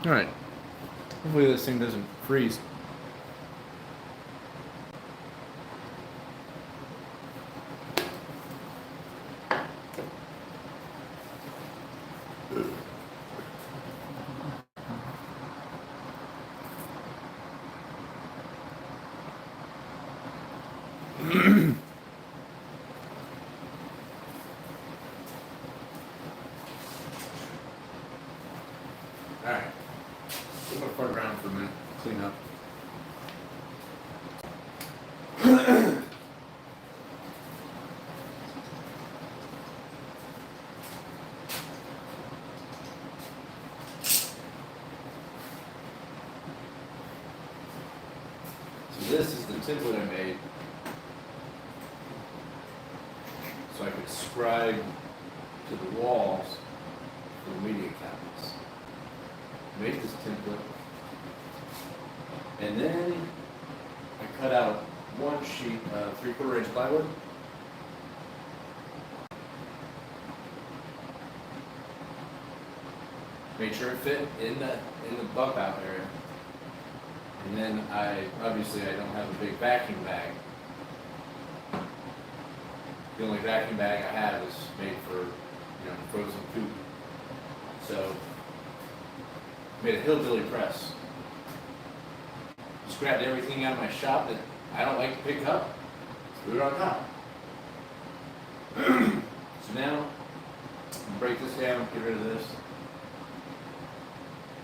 Alright. Hopefully this thing doesn't freeze. Alright. Put my foot around for a minute. Clean up. So this is the template I made so I could scribe to the walls for the media cabinets. Made this template, and then I cut out one sheet of 3/4 inch plywood. Made sure it fit in the bump out area. And then I don't have a big vacuum bag. The only vacuum bag I have is made for, frozen coop. So made a hillbilly press. Just grabbed everything out of my shop that I don't like to pick up, threw it on top. So now, I'm break this down, get rid of this.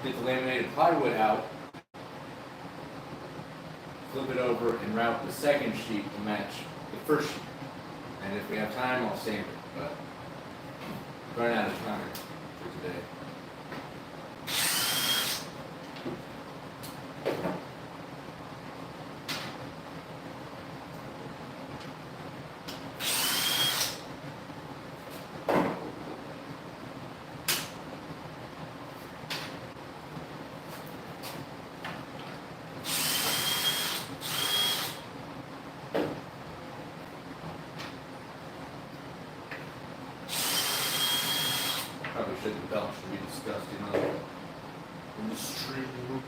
Get the laminated plywood out, flip it over, and route the second sheet to match the first sheet. And if we have time, I'll sand it, but I'm running out of time for today. Probably shouldn't belch to be disgusting in the stream.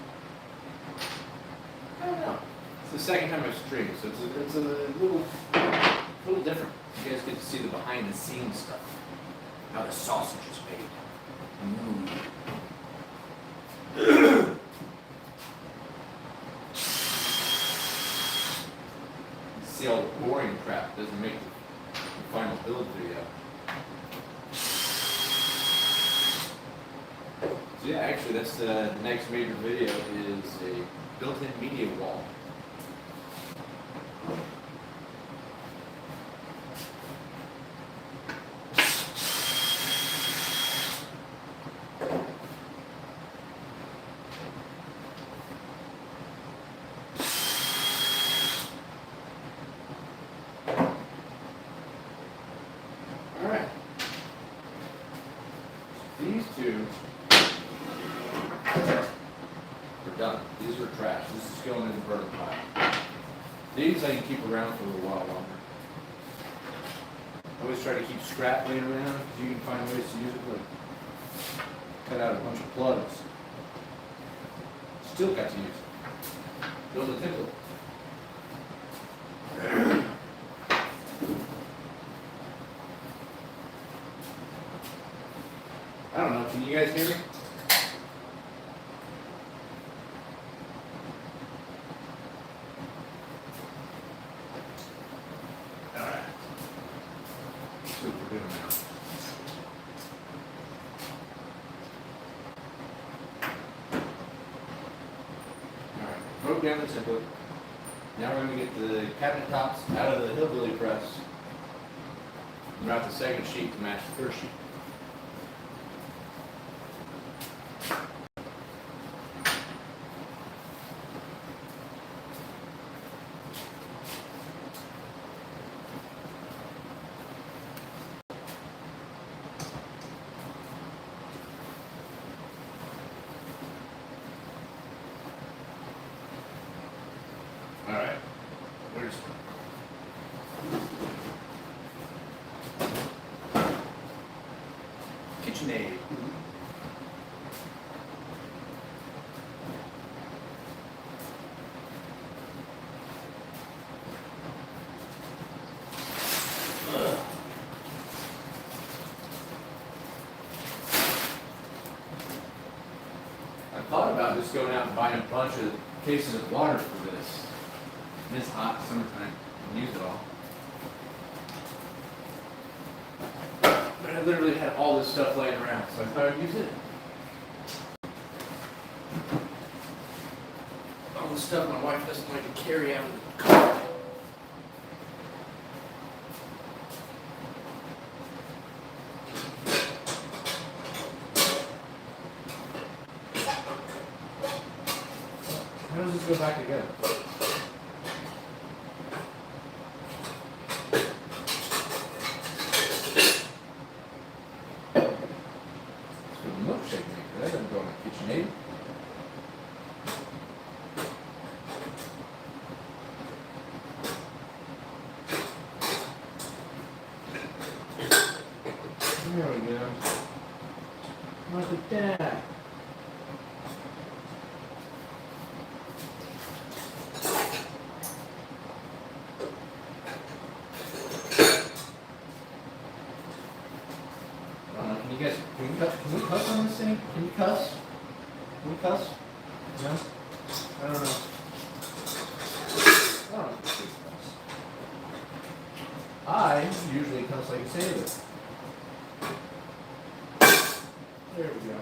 I don't know. It's the second time I've streamed, so it's a little different. You guys get to see the behind the scenes stuff. How the sausage is made. See all the boring crap doesn't make the final build video. So yeah, actually that's the next major video is a built-in media wall. Alright. These two are done. These are trash. This is going in the burn pile. These I can keep around for a little while longer. I always try to keep scrap laying around because you can find ways to use it. Like cut out a bunch of plugs. Still got to use it. Build a template. I don't know. Can you guys hear me? Broke down the template. Now we're going to get the cabinet tops out of the hillbilly press and route the second sheet to match the first sheet. Alright, where's KitchenAid? about just going out and buying a bunch of cases of water for this. And it's hot, summertime, and use it all. But I literally had all this stuff laying around, so I thought I'd use it. All the stuff my wife doesn't like to carry out of the car. How does this go back together? Milkshake maker, that doesn't go in the KitchenAid. There we go. Look at that. Can we cuss on this thing? Can you cuss? Can we cuss? No? I don't know. I don't know if you cuss. I usually cuss like a sailor. There we go.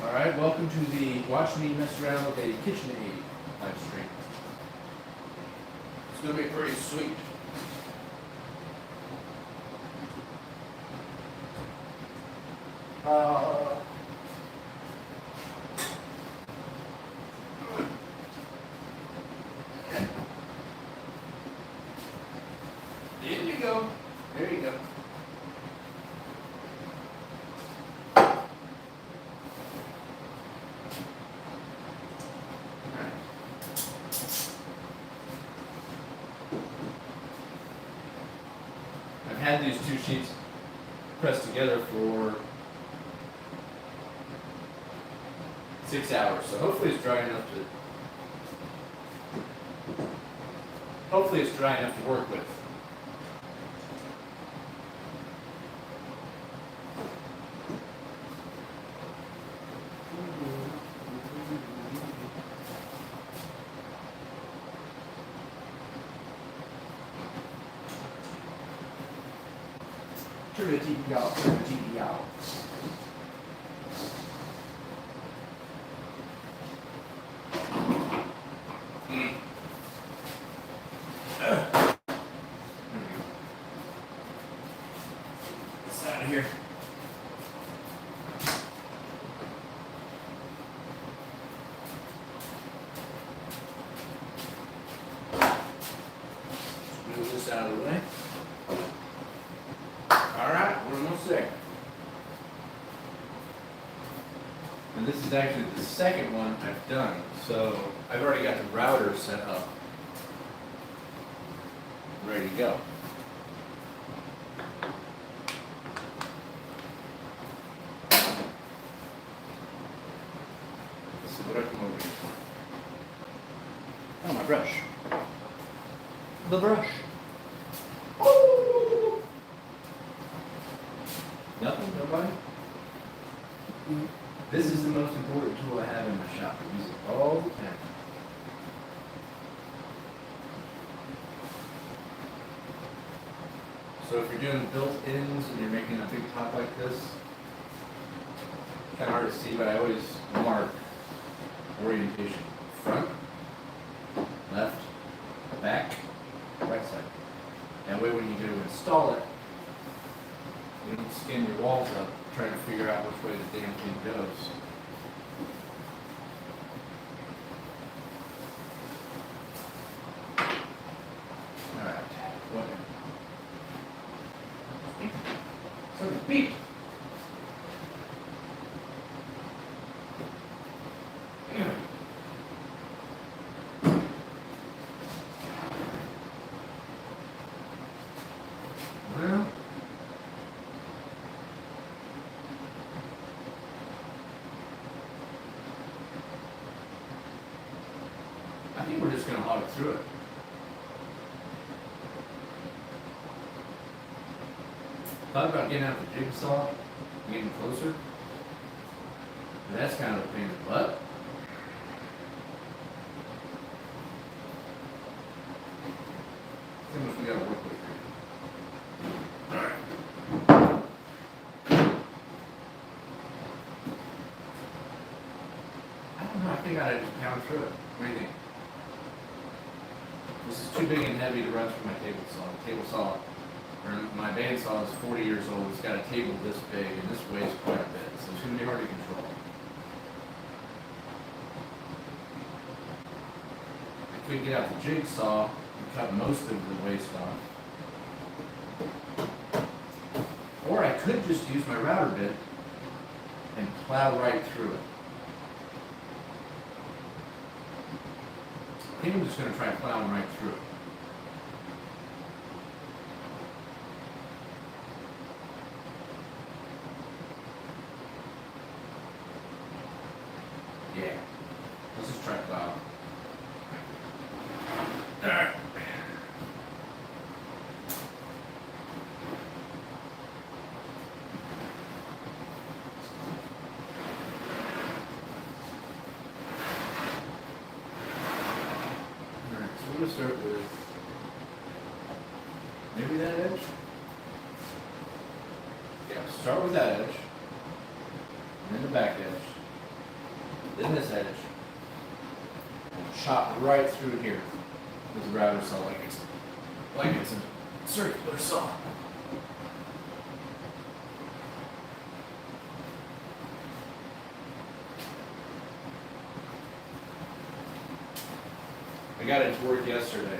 Alright, welcome to the Watch Me Mess Around with a KitchenAid live stream. It's going to be pretty sweet. There you go. There you go. I've had these two sheets pressed together for 6 hours, so hopefully it's dry enough to work with. Turn the TV off, turn the TV out. It's out of here. Move this out of the way. Alright, we're almost there. And this is actually the second one I've done, so I've already got the router set up, ready to go. Let's see what I come over here for. Oh, my brush. The brush. Nothing? Nobody? This is the most important tool I have in my shop. I use it all the time. So if you're doing built-ins and you're making a big top like this, kind of hard to see, but I always mark orientation. Front, left, back, right side. That way when you go to install it, you don't skin your walls up trying to figure out which way the damn thing goes. Alright, what? Something beep. Well, I think we're just going to hog through it. Thought about getting out the jigsaw and getting closer. And that's kind of a pain in the butt. See how much we gotta work with here. Alright. I don't know, I think I just pound through it. What do you think? This is too big and heavy to run through my table saw. The table saw, or my bandsaw is 40 years old. It's got a table this big, and this weighs quite a bit, so it's going to be hard to control. I could get out the jigsaw and cut most of the waste off. Or I could just use my router bit and plow right through it. I think I'm just going to try plowing right through it. Yeah. Let's just try plow. Alright. So we're going to start with maybe that edge. Yeah, start with that edge, and then the back edge, then this edge, and chop right through here with the router saw like it's a circular saw. I got it to work yesterday.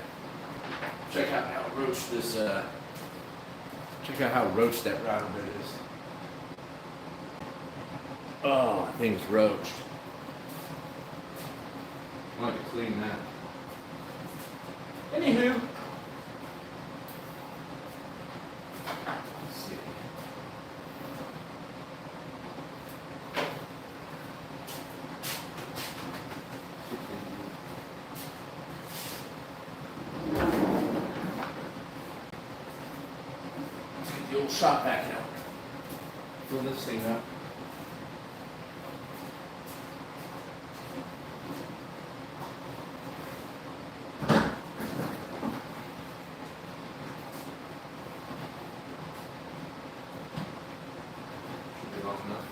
Check out how roached this, check out how roached that router bit is. Oh, that thing's roached. I'll have to clean that. Anywho. Let's see. The old shop back out. Fill this thing up. Should be long enough.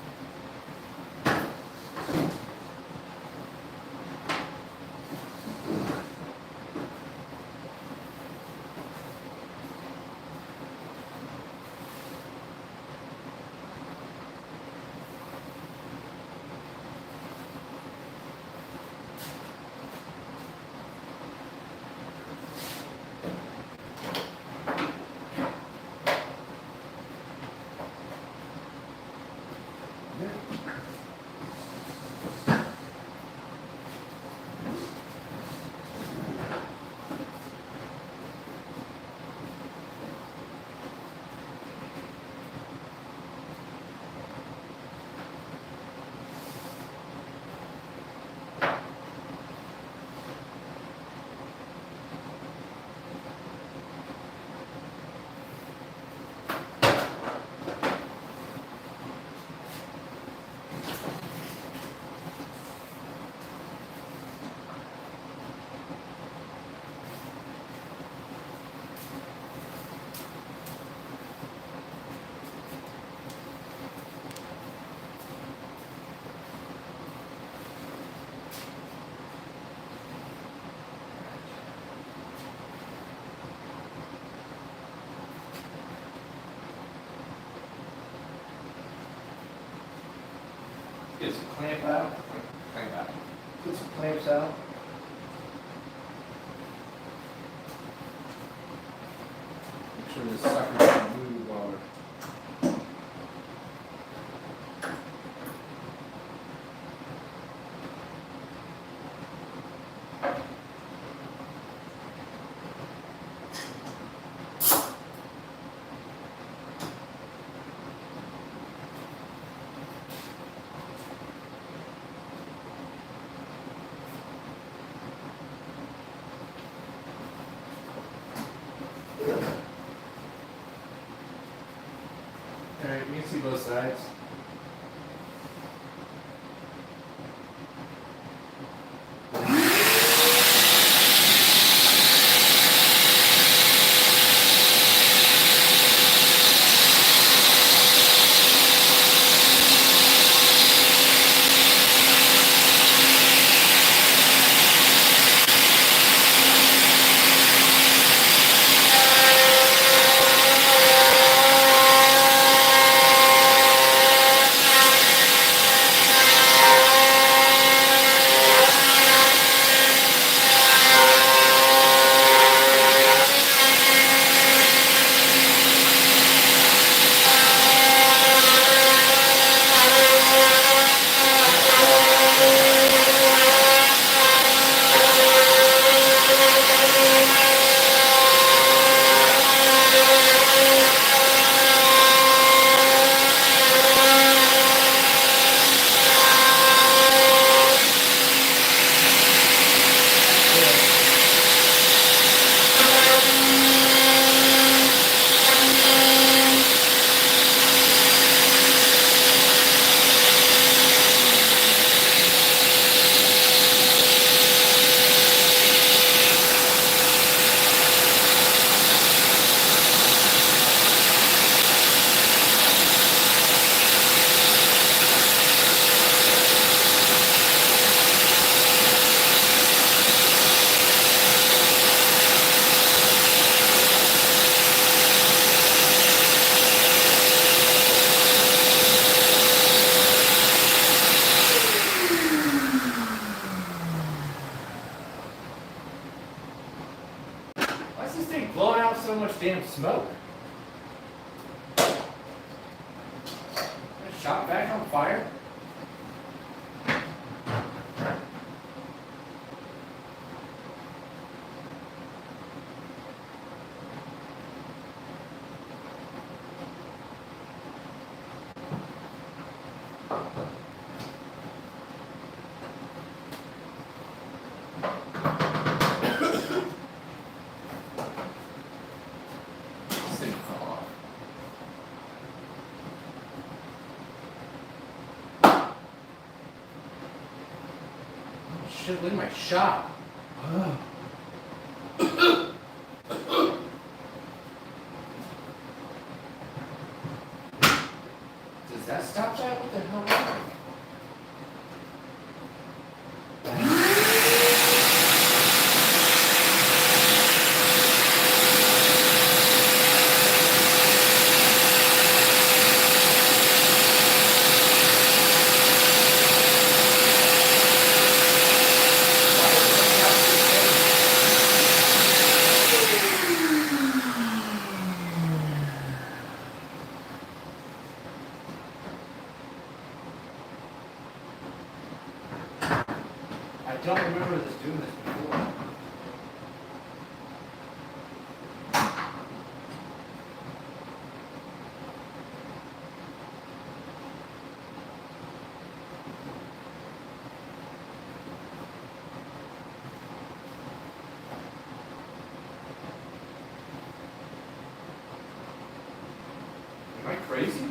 Get some clamp out. Clamp out. Put some clamps out. Make sure this sucker doesn't move while we're. so much damn smoke? Shop back on fire? This thing fell off. Shit, look at my shop. Does that stop that? What the hell was that? I don't remember this doing this before. Am I crazy?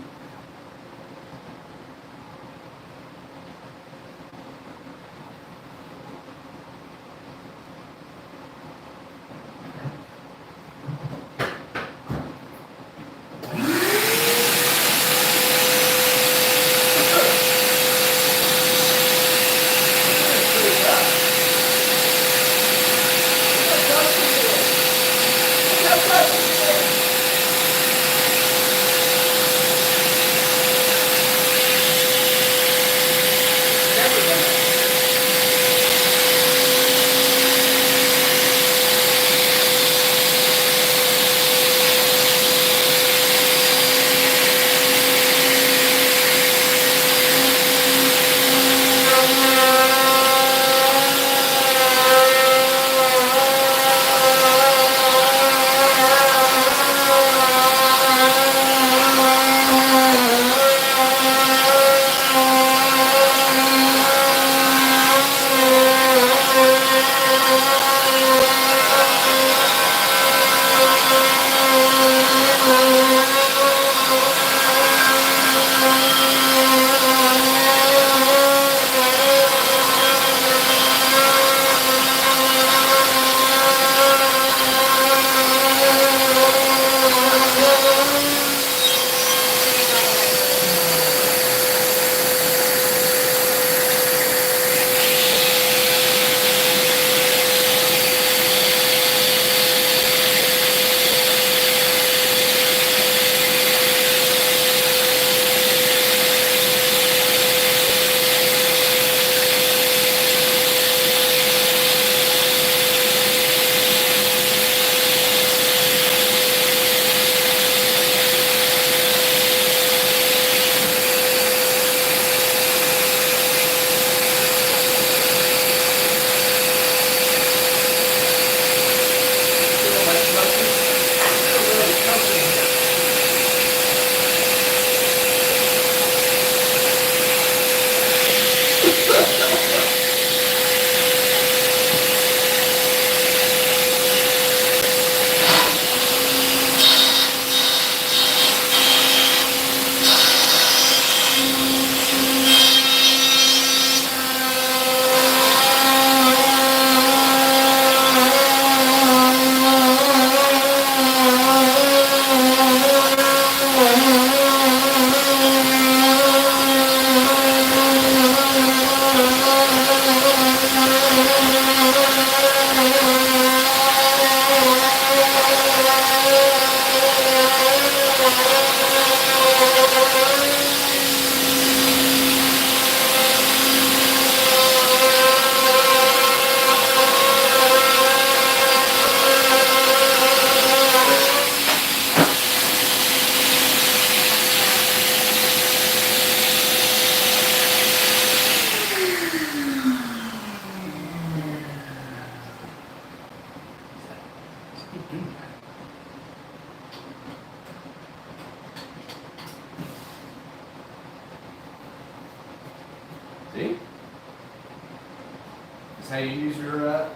That's how you use your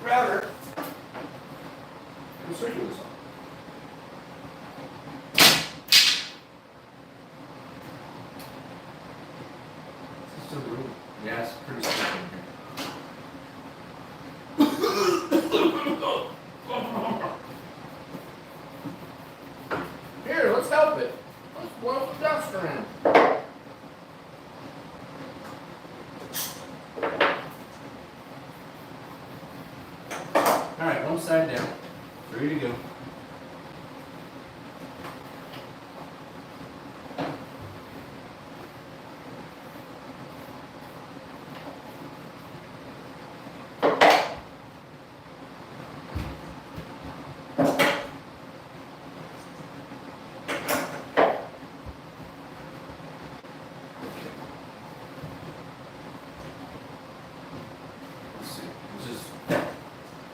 router. And circular saw. Yeah, it's pretty sticky in here. Here, let's help it. Let's blow the dust around. Alright, one side down. Ready to go.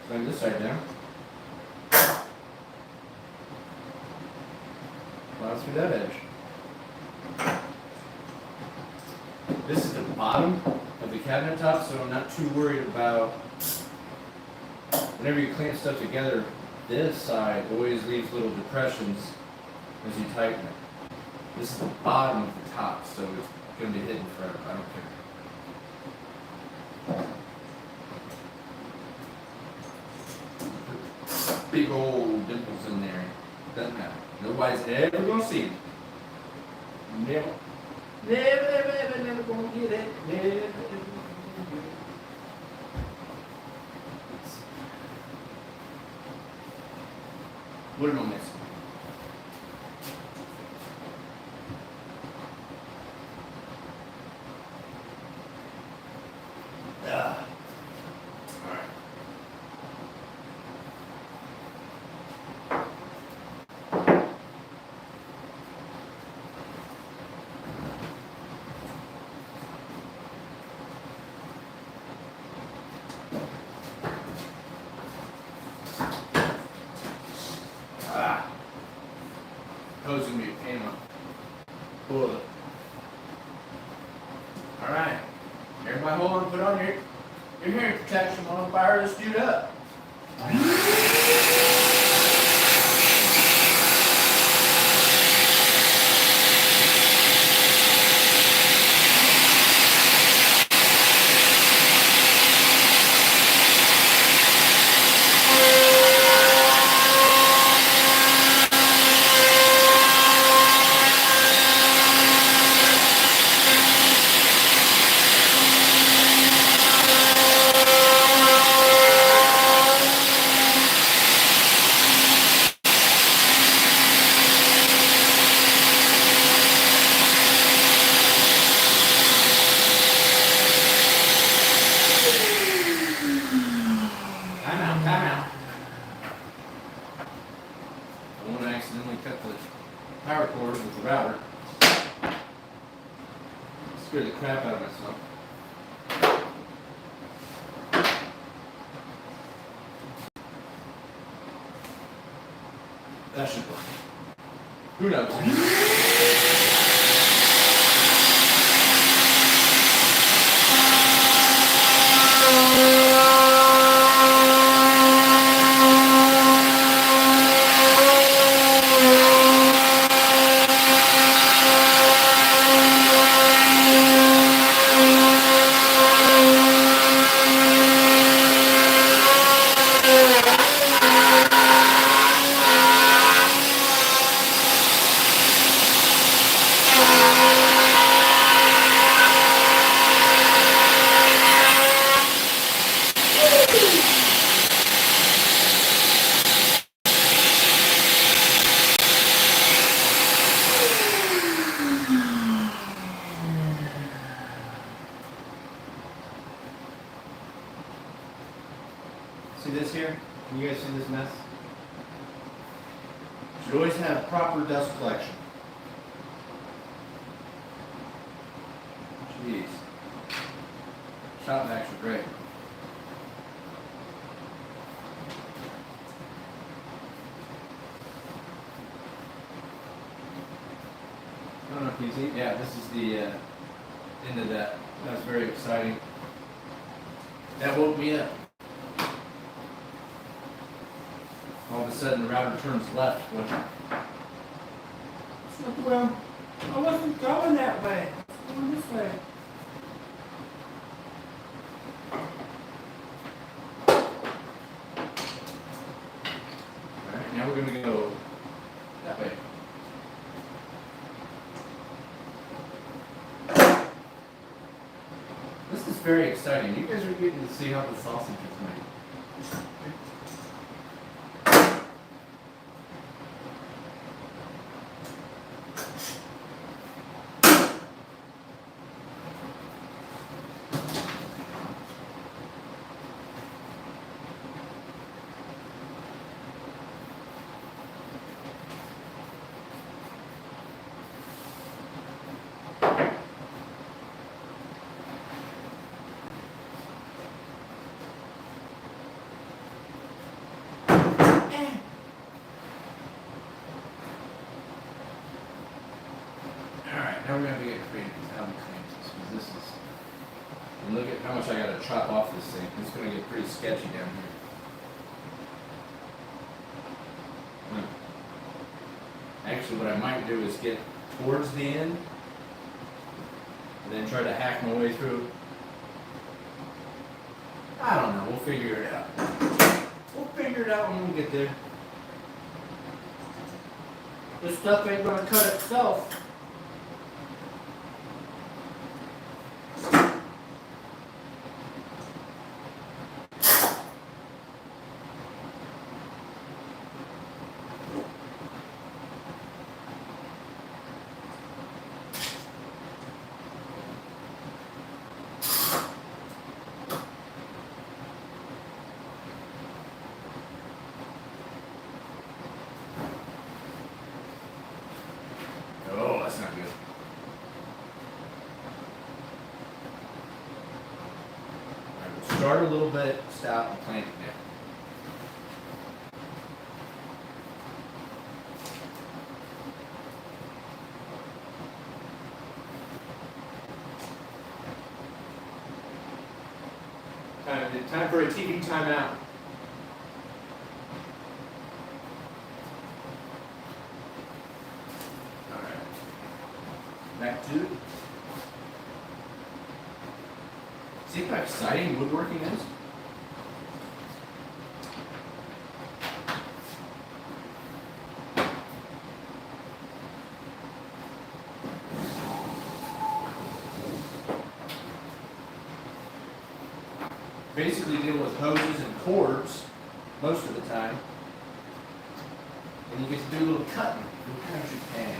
Bring this side down. Plow through that edge. This is the bottom of the cabinet top, so I'm not too worried about whenever you clamp stuff together. This side always leaves little depressions as you tighten it. This is the bottom of the top, so it's going to be hidden forever. I don't care. Big old dimples in there. Doesn't matter. Nobody's ever gonna see it. Never. Never gonna get it. Never gonna get it. What am I missing? Posing me a pain on. Pull it. Alright. Everybody hold on, put on your hearing protection while I fire this dude up. Time out. I want to accidentally cut the power cord with the router. Scared the crap out of myself. That should work. Who knows? See this here? Can you guys see this mess? You should always have proper dust collection. Jeez. Shot backs are great. I don't know if you see. Yeah, this is the end of that. That's very exciting. That woke me up. All of a sudden, the router turns left. What? Well, I wasn't going that way. I was going this way. Alright, now we're going to go that way. This is very exciting. You guys are getting to see how the sausage is made. Alright, now we're going to get creative with how we clean this, because this is, and look at how much I got to chop off this thing. It's going to get pretty sketchy down here. Actually, what I might do is get towards the end, and then try to hack my way through. I don't know, we'll figure it out. We'll figure it out when we get there. This stuff ain't gonna cut itself. Oh, that's not good. Alright, we'll start a little bit stout and plant it down. Time for a TV timeout. Alright. Back to it. See how exciting woodworking is? Basically deal with hoses and cords most of the time. And you get to do a little cutting. Little country tag.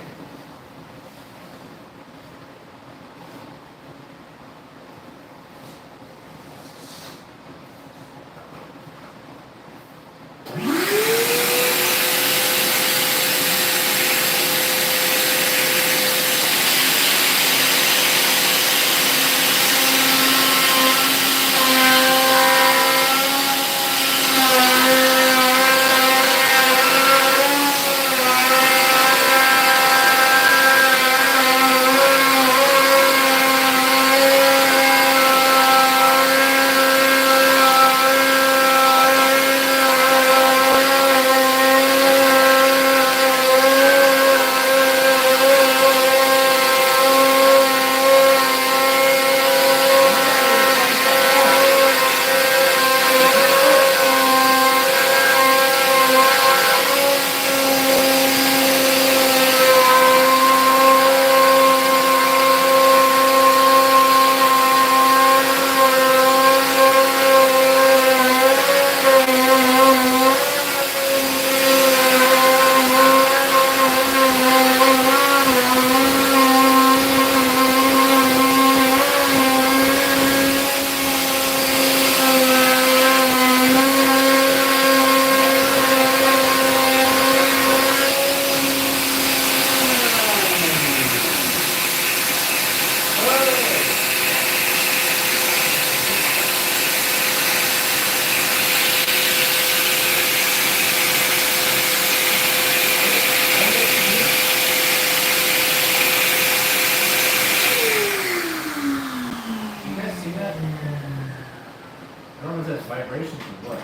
is that? Vibrations or what?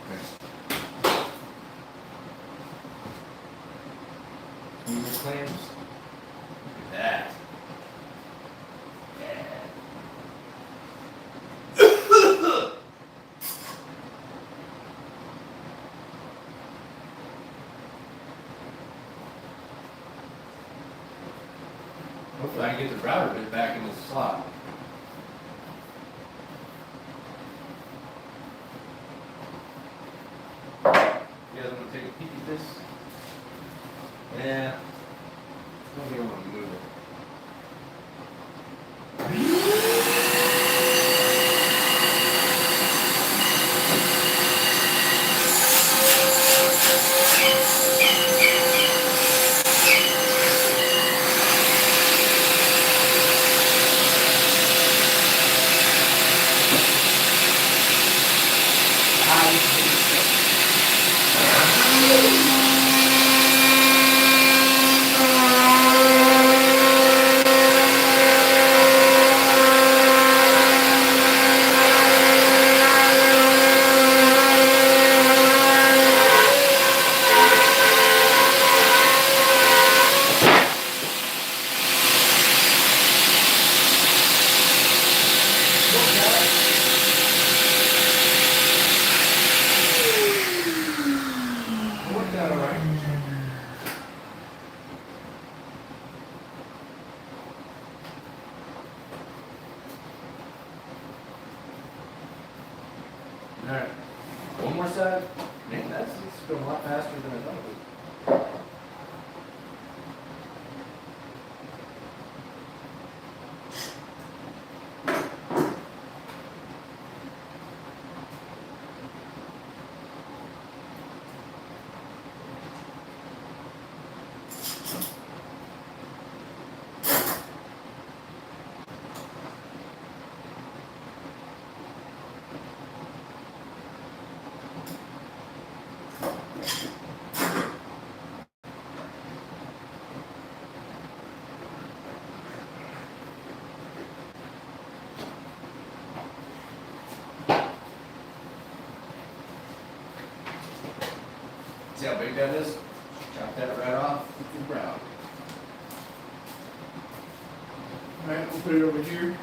Okay. Clean your clams. Look at that. Yeah. Hopefully I can get the router bit back in the slot. You guys want to take a peek at this? Yeah. I don't think I want to move it. Worked out all right. All right. One more side. Man, that's going a lot faster than I thought it would. See how big that is? Chop that right off with your brow. Alright, we'll put it over here.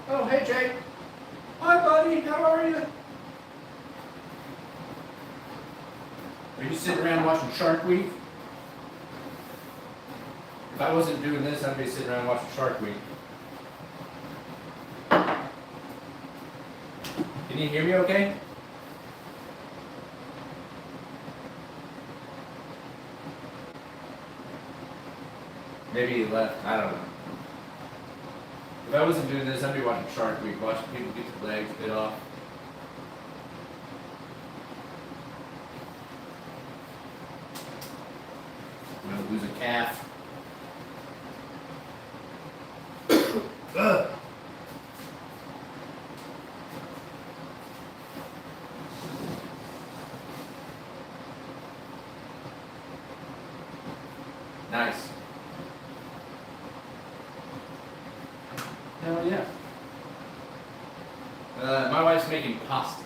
Oh, hey Jake. Hi buddy, how are you? Are you sitting around watching Shark Week? If I wasn't doing this, I'd be sitting around watching Shark Week. Can you hear me okay? Maybe he left, I don't know. If I wasn't doing this, I'd be watching Shark Week, watching people get their legs bit off. I'm gonna lose a calf. Ugh. Nice. Hell yeah. My wife's making pasta.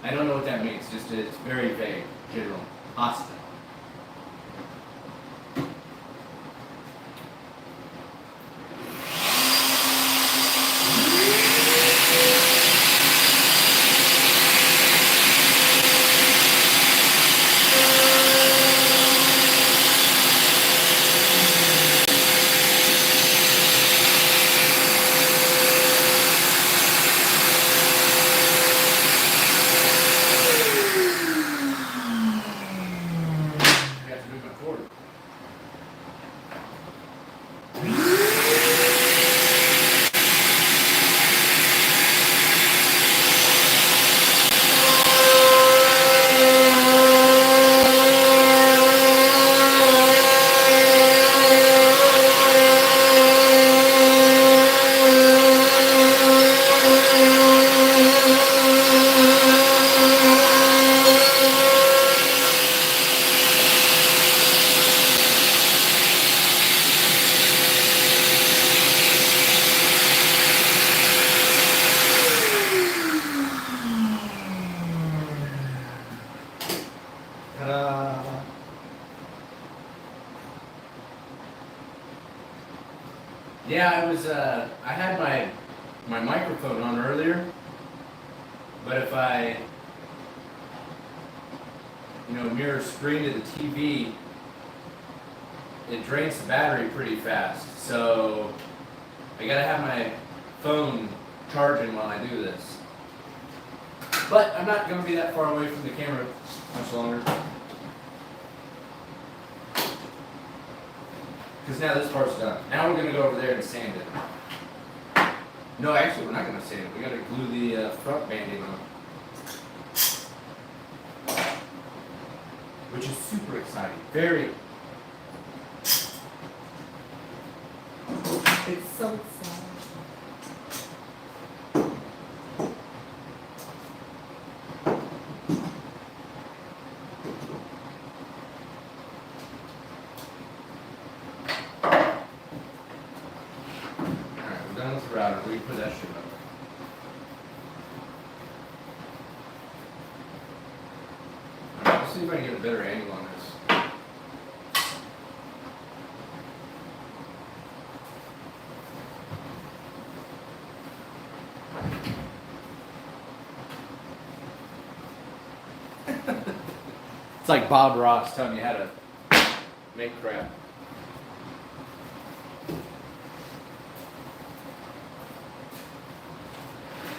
I don't know what that means, just it's very vague, general. Pasta. Yeah, I had my microphone on earlier, but if I, mirror screen to the TV, it drains the battery pretty fast. So I gotta have my phone charging while I do this. But I'm not gonna be that far away from the camera much longer. Because now this part's done. Now we're gonna go over there and sand it. No, actually, we're not gonna sand it. We gotta glue the front banding on. Which is super exciting. Very. It's so sad. Alright, we're done with the router. We can put that shit up. Alright, let's see if I can get a better angle on this. It's like Bob Ross telling you how to make crap.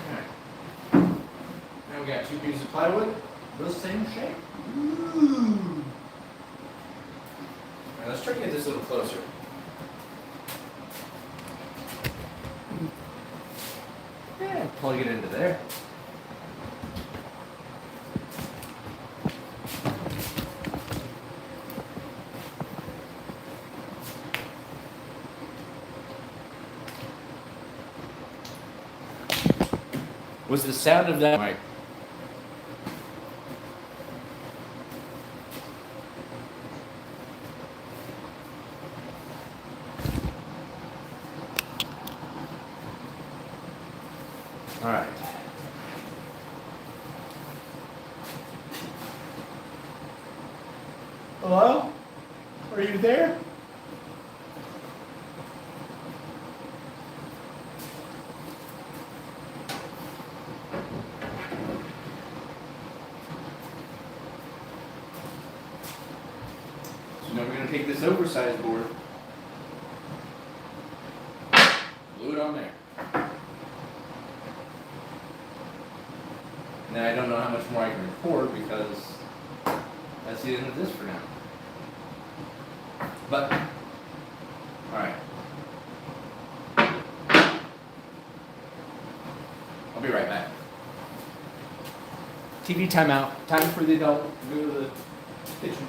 Alright. Now we got two pieces of plywood, the same shape. Ooh. Alright, let's try to get this a little closer. Yeah, plug it into there. Was the sound of that mic? All right. Hello? Are you there? So now we're going to take this oversized board, glue it on there. Now I don't know how much more I can record because that's the end of this for now. But, alright. I'll be right back. TV timeout. Time for the adult to go to the kitchen.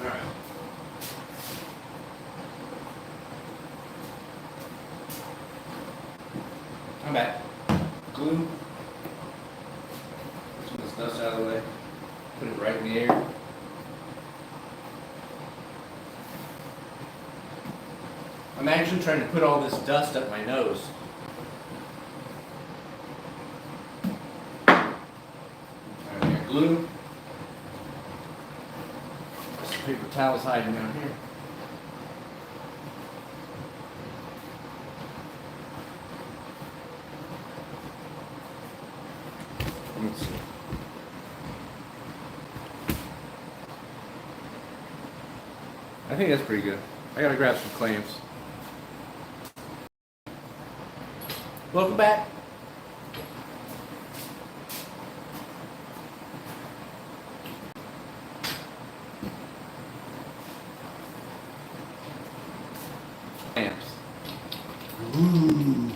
Alright. I'm back. Glue. Some of this dust out of the way. Put it right in the air. I'm actually trying to put all this dust up my nose. Alright, we got glue. Some paper towels hiding down here. Let's see. I think that's pretty good. I gotta grab some clamps. Welcome back. Clamps. Ooh.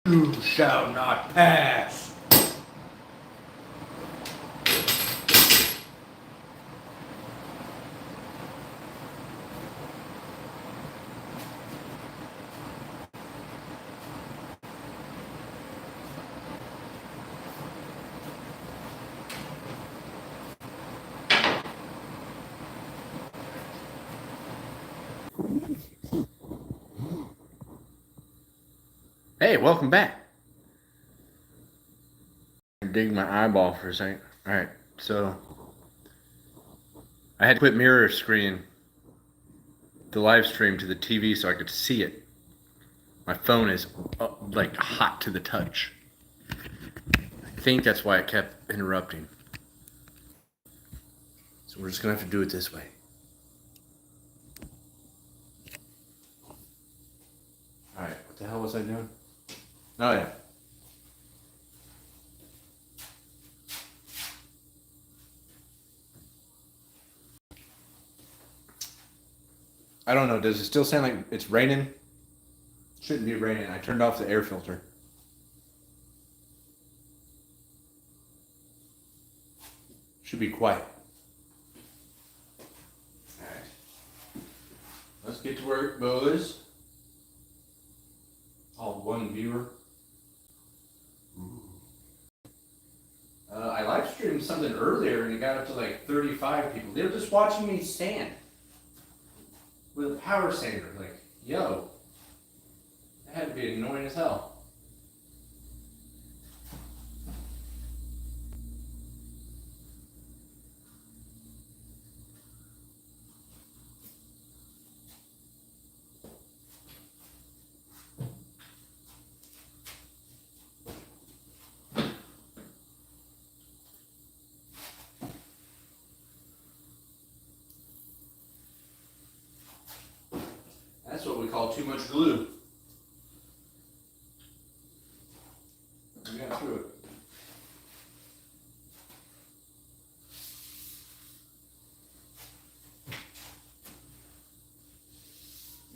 You shall not pass. Hey, welcome back. Dig my eyeball for a second. All right, so I had to quit mirror screen the live stream to the TV so I could see it. My phone is like hot to the touch. I think that's why it kept interrupting. So we're just gonna have to do it this way. All right, what the hell was I doing? Oh yeah. I don't know. Does it still sound like it's raining? Shouldn't be raining. I turned off the air filter. Should be quiet. Alright. Let's get to work, boys. All one viewer. I live streamed something earlier and it got up to like 35 people. They were just watching me sand with a power sander. Like, yo, that had to be annoying as hell. That's what we call too much glue. We got through it.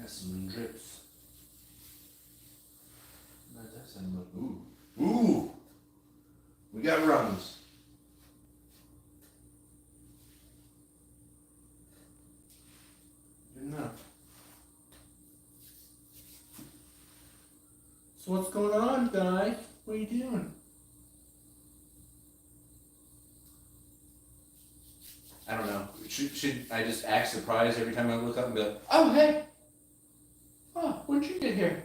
Got some drips. That's ooh. Ooh! We got runs. Good enough. So what's going on, guys? What are you doing? I don't know. Should I just act surprised every time I look up and be like, oh, hey! Oh, when'd you get here?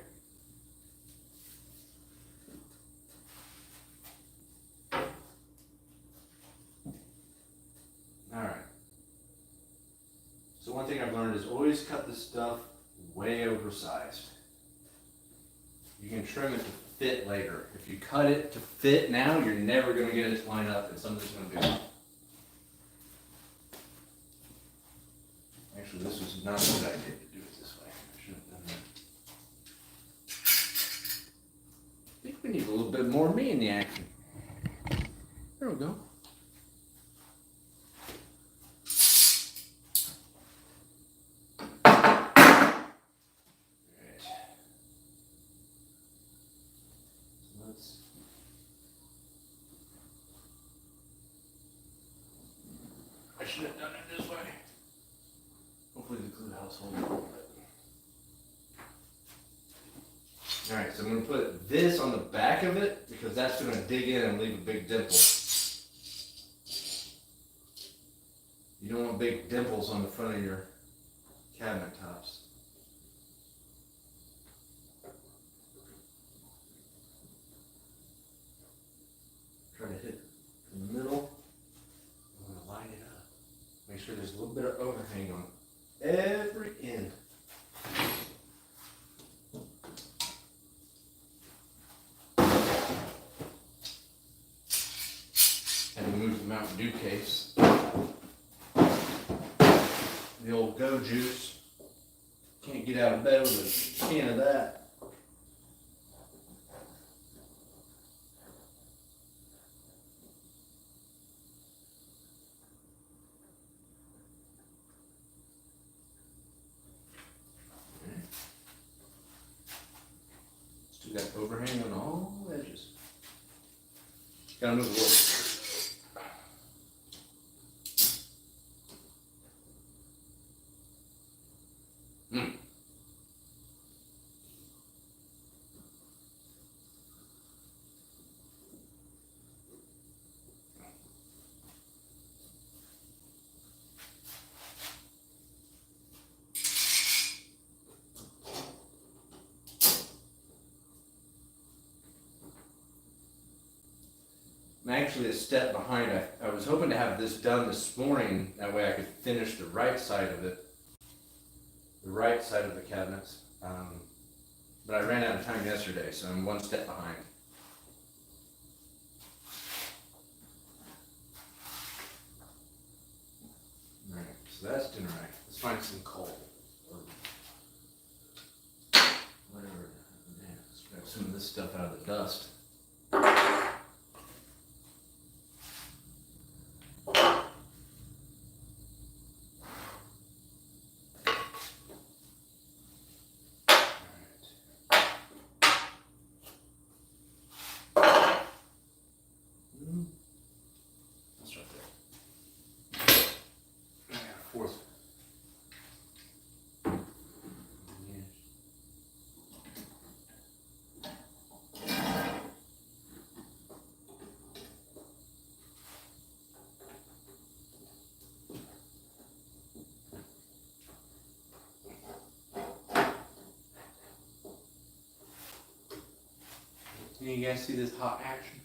Alright. So one thing I've learned is always cut this stuff way oversized. You can trim it to fit later. If you cut it to fit now, you're never going to get it to line up and something's going to be wrong. Actually, this was not a good idea to do it this way. I should have done that. I think we need a little bit more of me in the action. There we go. I should have done it this way. Hopefully the glue helps hold it a little bit. Alright, so I'm going to put this on the back of it because that's going to dig in and leave a big dimple. You don't want big dimples on the front of your cabinet tops. Try to hit the middle. I'm going to line it up. Make sure there's a little bit of overhang on every end. Had to move the Mountain Dew case. The old Go Juice. Can't get out of bed with a can of that. Still got overhang on all edges. Gotta move a little. I'm actually a step behind. I was hoping to have this done this morning. That way I could finish the right side of it. The right side of the cabinets. But I ran out of time yesterday, so I'm one step behind. Alright, so that's dinner night. Let's find some coal. Or whatever. Yeah, let's grab some of this stuff out of the dust. That's right there. I got a fourth. Yeah. Can you guys see this hot action?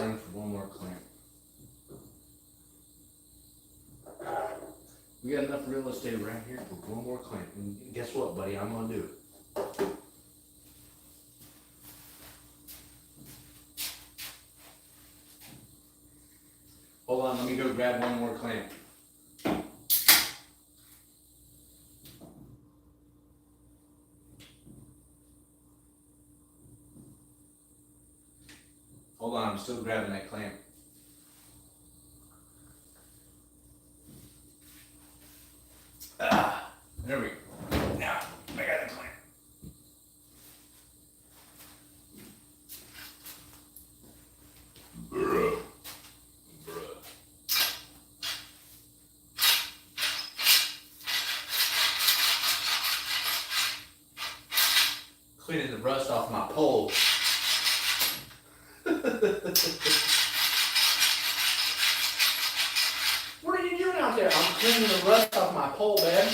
Room for one more clamp. We got enough real estate right here for one more clamp. And guess what, buddy? I'm gonna do it. Hold on, let me go grab one more clamp. Hold on, I'm still grabbing that clamp. There we go. Now, I got the clamp. Cleaning the rust off my pole. What are you doing out there? I'm cleaning the rust off my pole, man.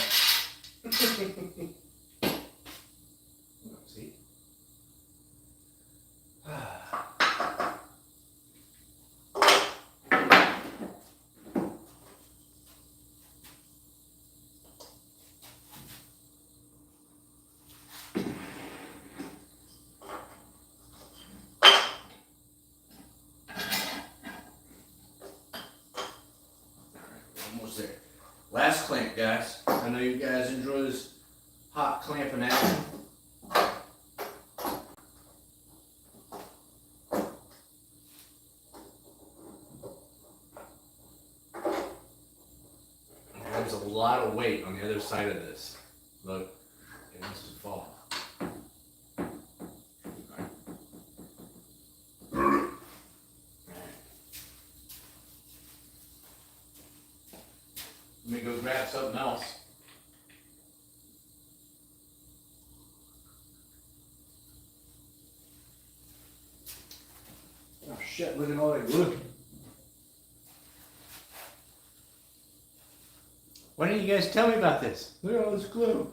See? Almost there. Last clamp, guys. I know you guys enjoy this hot clamping action. There's a lot of weight on the other side of this. Look, it wants to fall. Let me go grab something else. Oh shit, look at all that glue. Why didn't you guys tell me about this? Look at all this glue.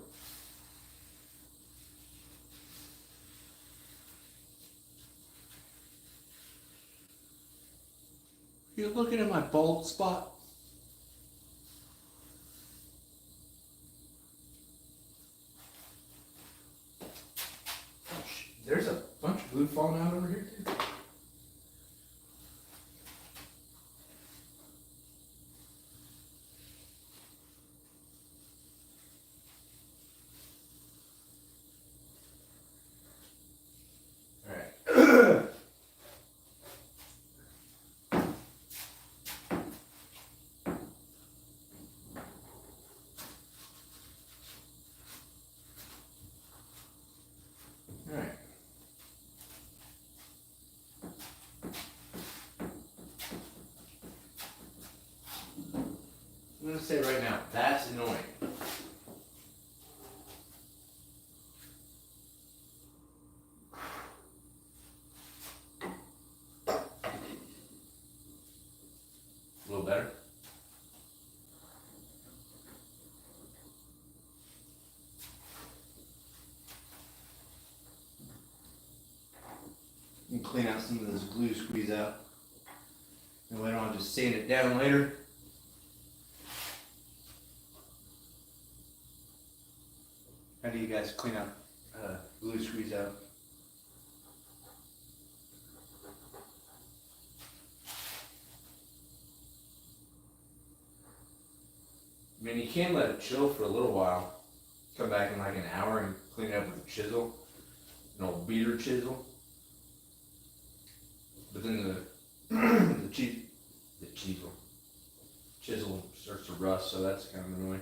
You're looking at my bald spot? glue falling out over here too? Alright. Alright. I'm gonna say right now, that's annoying. A little better? You can clean out some of this glue, squeeze out. And later on, just sand it down later. How do you guys clean out glue, squeeze out? I mean, you can let it chill for a little while. Come back in like an hour and clean it up with a chisel, an old beater chisel. But then the chisel starts to rust, so that's kind of annoying.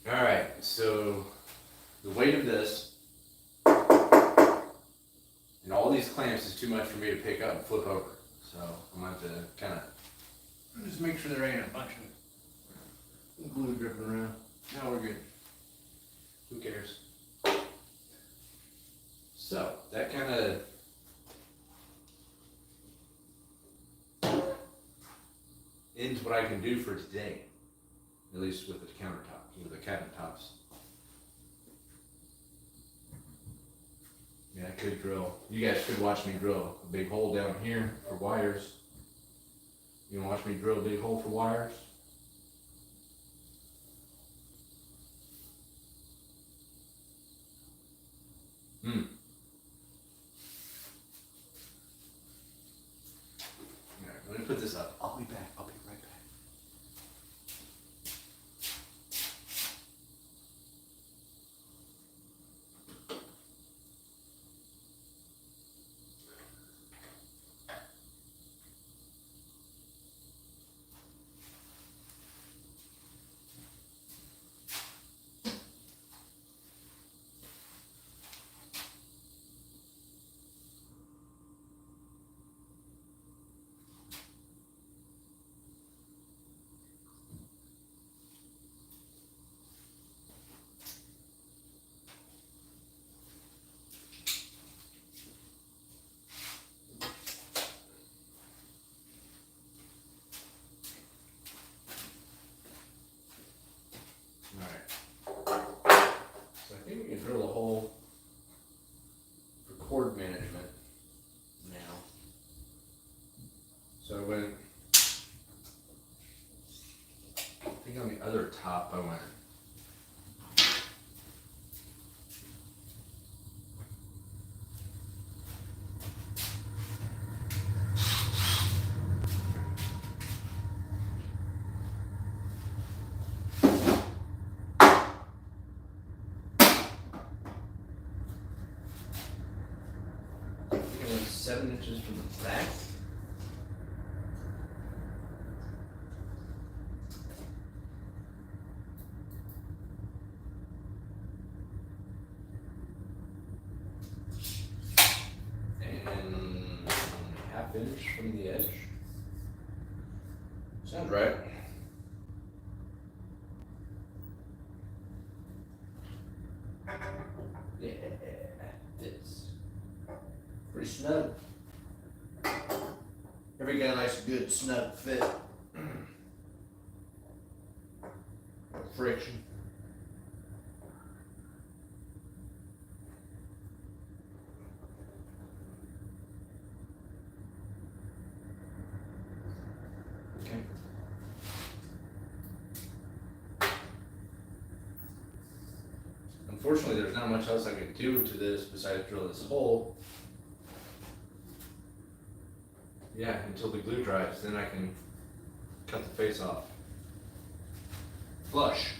Alright, so the weight of this and all these clamps is too much for me to pick up and flip over. So I'm going to have to kind of just make sure there ain't a bunch of glue dripping around. No, we're good. Who cares? So that kind of ends what I can do for today, at least with the countertops, with the cabinet tops. Yeah, I could drill. You guys could watch me drill a big hole down here for wires. You wanna watch me drill a big hole for wires? Alright, let me put this up. I'll be back. I'll be right back. So I think we can drill a hole for cord management now. So when I think on the other top I went. I think I went 7 inches from the back. And 1/2 inch from the edge. So Sounds right. Yeah, fits. Pretty snug. Every guy likes a good snug fit. No friction. Okay. Unfortunately, there's not much else I can do to this besides drill this hole. Yeah, until the glue dries, then I can cut the face off. Flush.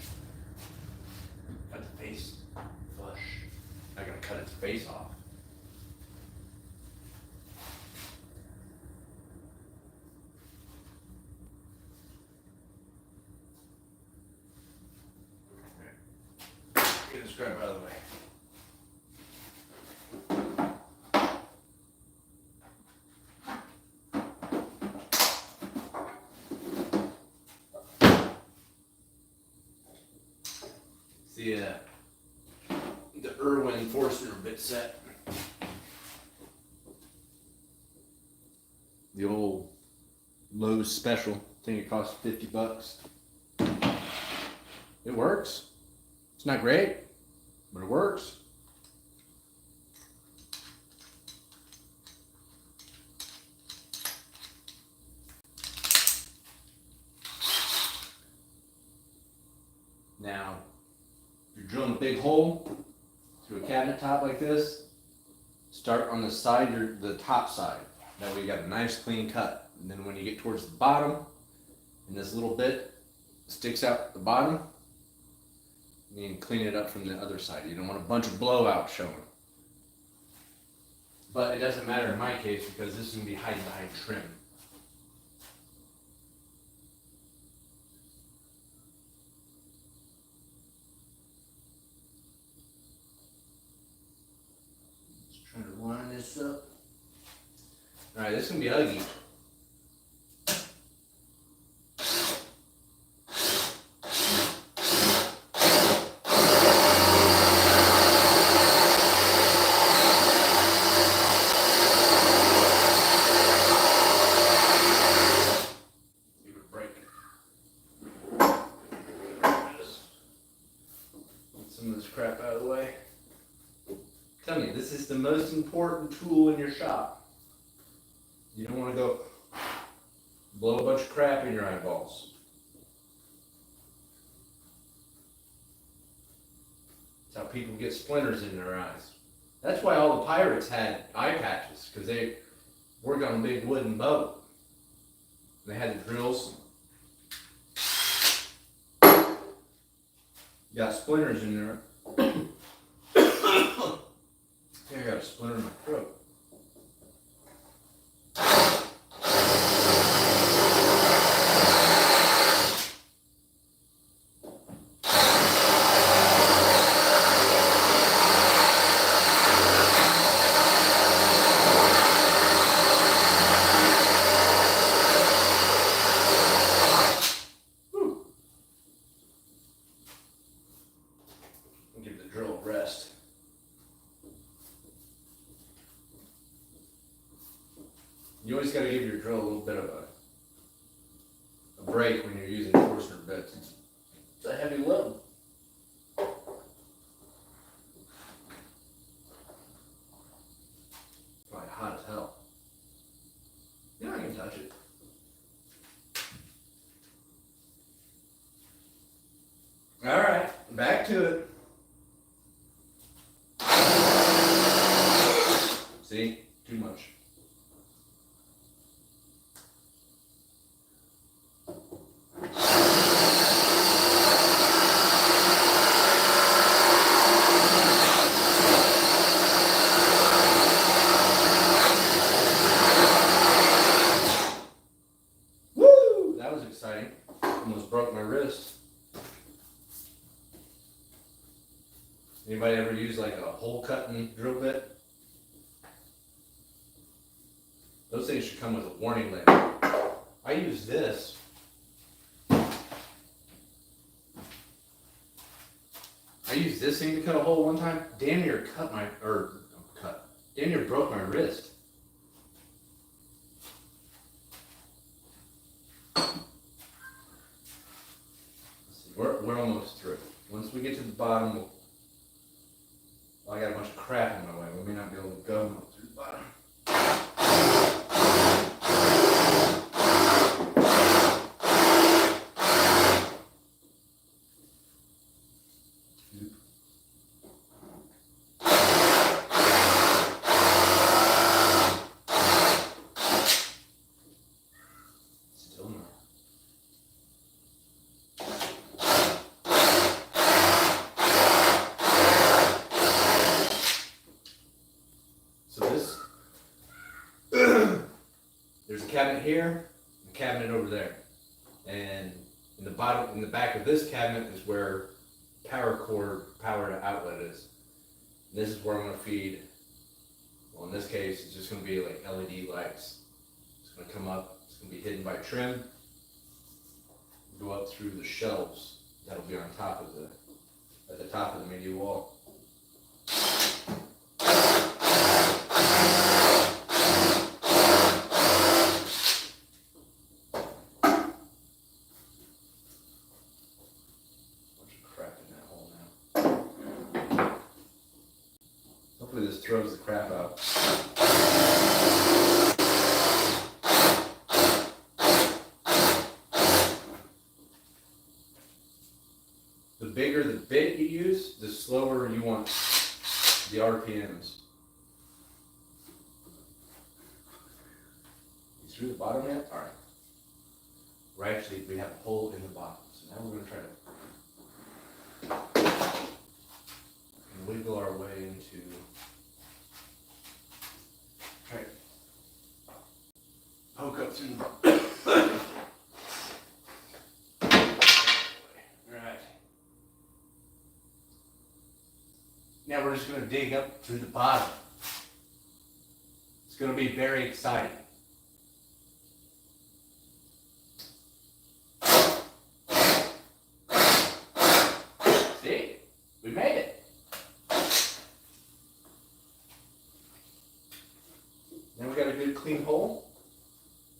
Cut the face. Flush. I gotta cut its face off. Get this crap out of the way. The Irwin Forstner bit set. The old Lowe's special. I think it cost $50. It works. It's not great, but it works. Now, if you're drilling a big hole through a cabinet top like this, start on the side, the top side. That way you got a nice clean cut. And then when you get towards the bottom, and this little bit sticks out the bottom, you can clean it up from the other side. You don't want a bunch of blowouts showing. But it doesn't matter in my case because this is going to be hiding behind trim. Just trying to line this up. Alright, this is going to be ugly. Crap out of the way. Tell me, this is the most important tool in your shop. You don't want to go blow a bunch of crap in your eyeballs. That's how people get splinters in their eyes. That's why all the pirates had eye patches, because they worked on a big wooden boat. They had the drills. Got splinters in there. I got a splinter in my throat. Give the drill a rest. You always got to give your drill a little bit of a break when you're using Forstner bits. It's a heavy load. Probably hot as hell. You're not gonna touch it. All right, back to it. See, too much. Woo! That was exciting. Almost broke my wrist. Anybody ever use like a hole cutting drill bit? Those things should come with a warning label. I use this I used this thing to cut a hole one time. Damn near damn near broke my wrist. Let's see, we're almost through. Once we get to the bottom, I got a bunch of crap in my way. We may not be able to go through the bottom. Still not. So this, there's a cabinet here, and a cabinet over there, and in the back of this cabinet is where power to outlet is. And this is where I'm gonna feed. Well, in this case, it's just gonna be like LED lights. It's gonna come up. It's gonna be hidden by trim. Go up through the shelves that'll be on top of at the top of the media wall. Hopefully this throws the crap out. The bigger the bit you use, the slower you want the RPMs. You through the bottom yet? Alright. We have a hole in the bottom. So now we're going to try to wiggle our way into. Right. Poke up through the bottom. Alright. Now we're just going to dig up through the bottom. It's going to be very exciting. See? We made it. Then we got a good clean hole.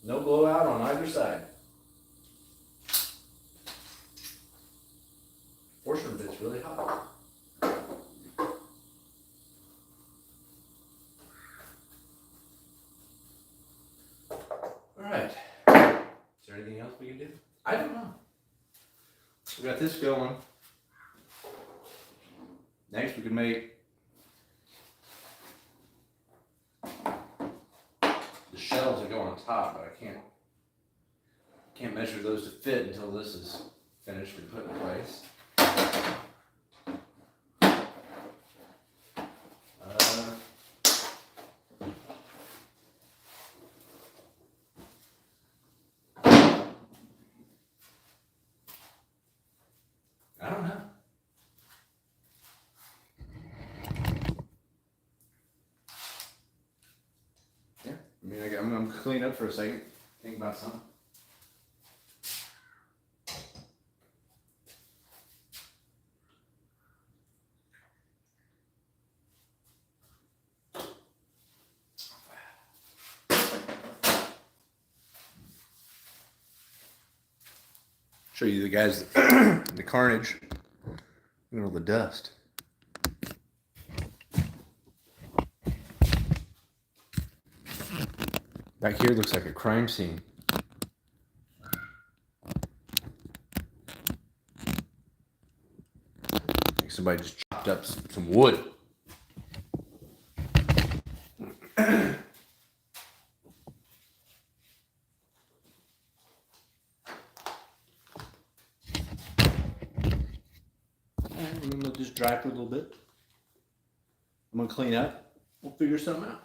No blowout on either side. Portion of it's really hot. Alright. Is there anything else we can do? I don't know. We got this going. Next we can make the shelves that go on top, but I can't measure those to fit until this is finished and put in place. I don't know. Yeah, I mean, I'm gonna clean up for a second. Think about something. Show you the guys, the carnage, and all the dust. Back here looks like a crime scene. Like somebody just chopped up some wood. I'm gonna let this dry for a little bit. I'm gonna clean up. We'll figure something out.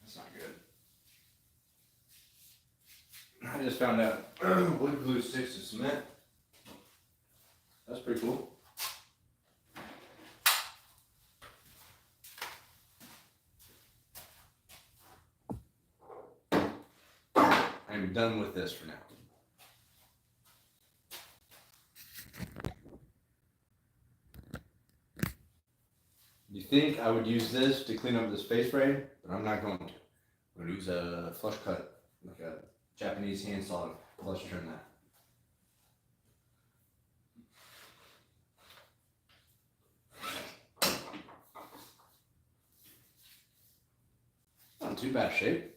That's not good. I just found out wood glue sticks to cement. That's pretty cool. done with this for now. You think I would use this to clean up this face braid, but I'm not going to. I'm going to use a flush cut, like a Japanese hand saw to flush trim that. Not in too bad shape.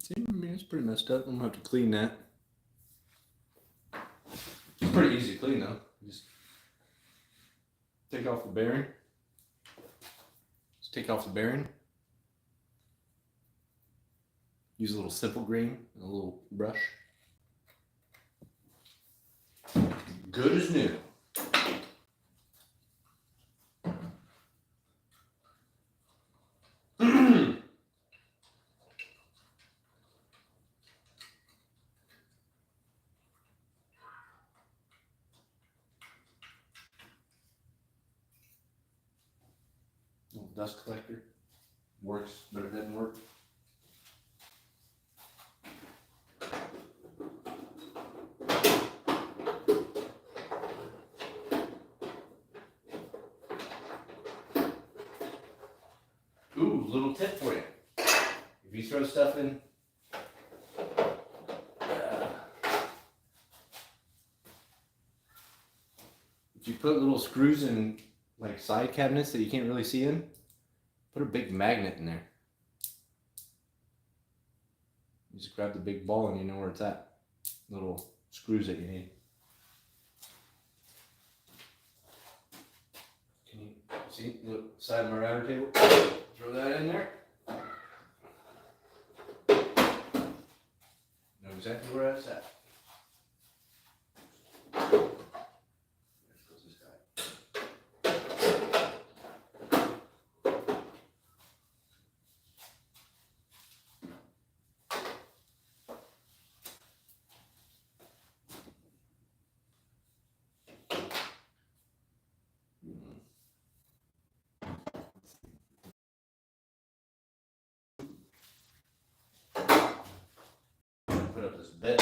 See, I mean, it's pretty messed up. I'm gonna have to clean that. It's pretty easy to clean though. Just take off the bearing. Just take off the bearing. Use a little simple green and a little brush. Good as new. Little dust collector. Works, but it doesn't work. Ooh, little tip for you. If you throw stuff in, if you put little screws in like side cabinets that you can't really see in, put a big magnet in there. You just grab the big ball and you know where it's at. Little screws that you need. Can you see? Look, side of my router table. Throw that in there. Know exactly where that's at. There goes this guy. Put up this bed.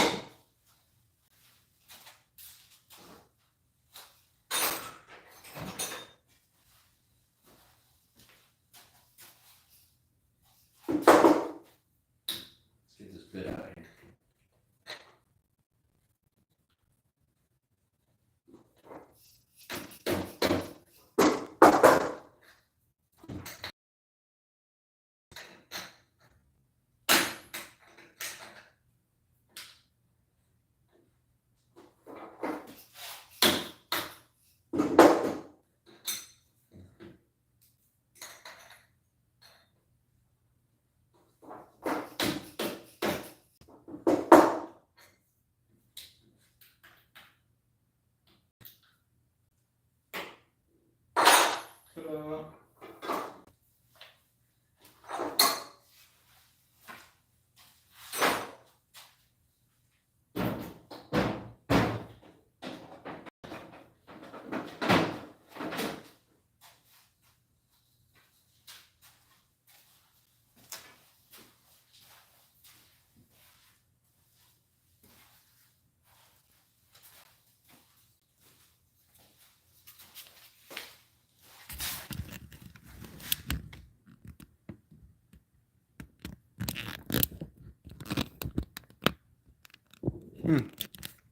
Let's get this bit out of here.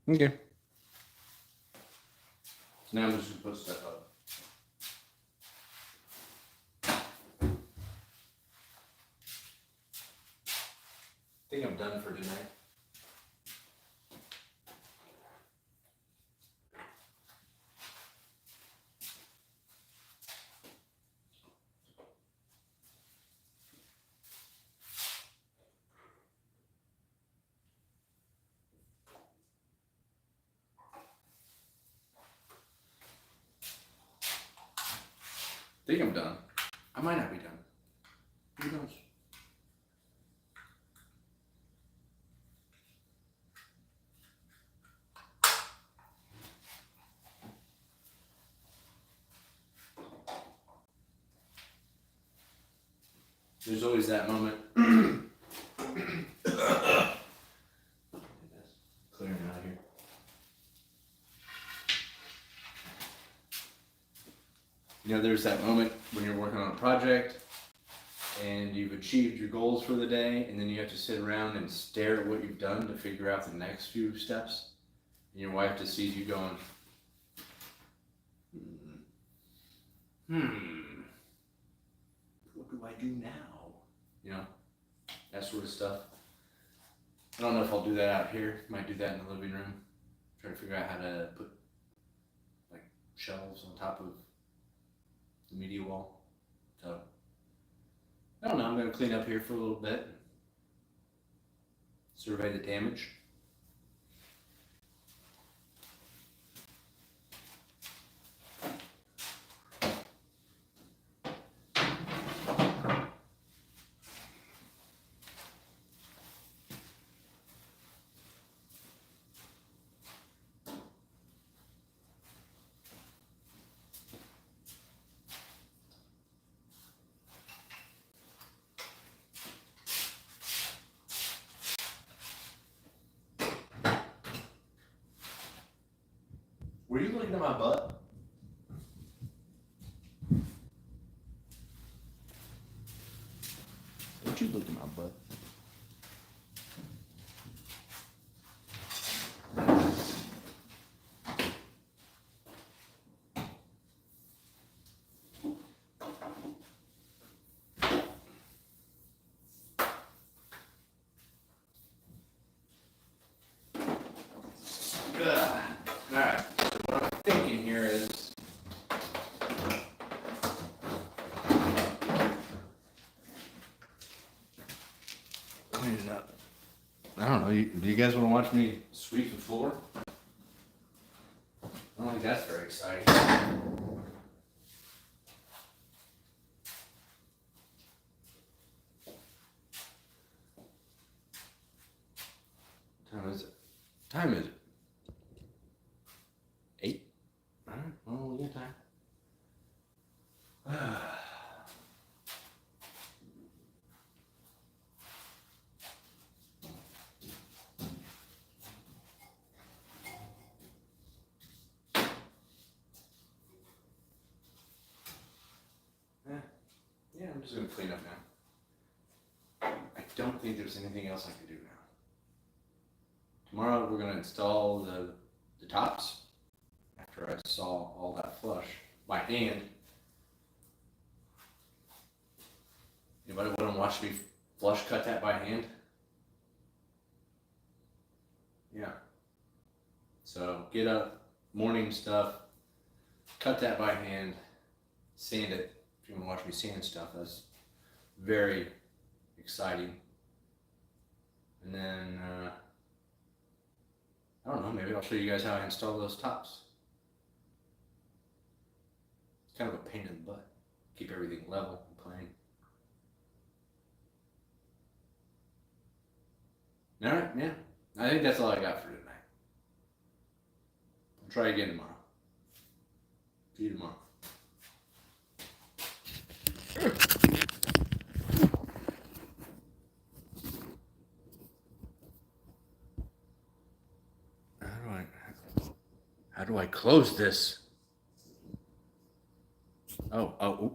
Okay. So now I'm just gonna put stuff up. I think I'm done for tonight. I think I'm done. I might not be done. Who knows? there's always that moment. Clearing out here. You know, there's that moment when you're working on a project and you've achieved your goals for the day, and then you have to sit around and stare at what you've done to figure out the next few steps. And your wife just sees you going, what do I do now? You know, that sort of stuff. I don't know if I'll do that out here. Might do that in the living room. Try to figure out how to put like shelves on top of the media wall. So I don't know. I'm gonna clean up here for a little bit. Survey the damage. Were you looking at my butt? Don't you look at my butt? Alright, so what I'm thinking here is clean it up. I don't know, do you guys want to watch me sweep the floor? I don't think that's very exciting. What time is it? Time is it? 8? Alright, well, we got time. Yeah, I'm just gonna clean up now. I don't think there's anything else I can do now. Tomorrow we're gonna install the tops after I saw all that flush by hand. Anybody want to watch me flush cut that by hand? Yeah. So get up, morning stuff, cut that by hand, sand it. If you want to watch me sand stuff, that's very exciting. And then, I don't know, maybe I'll show you guys how I install those tops. It's kind of a pain in the butt. Keep everything level and plain. Alright, yeah. I think that's all I got for tonight. I'll try again tomorrow. See you tomorrow. How do I close this? Oh,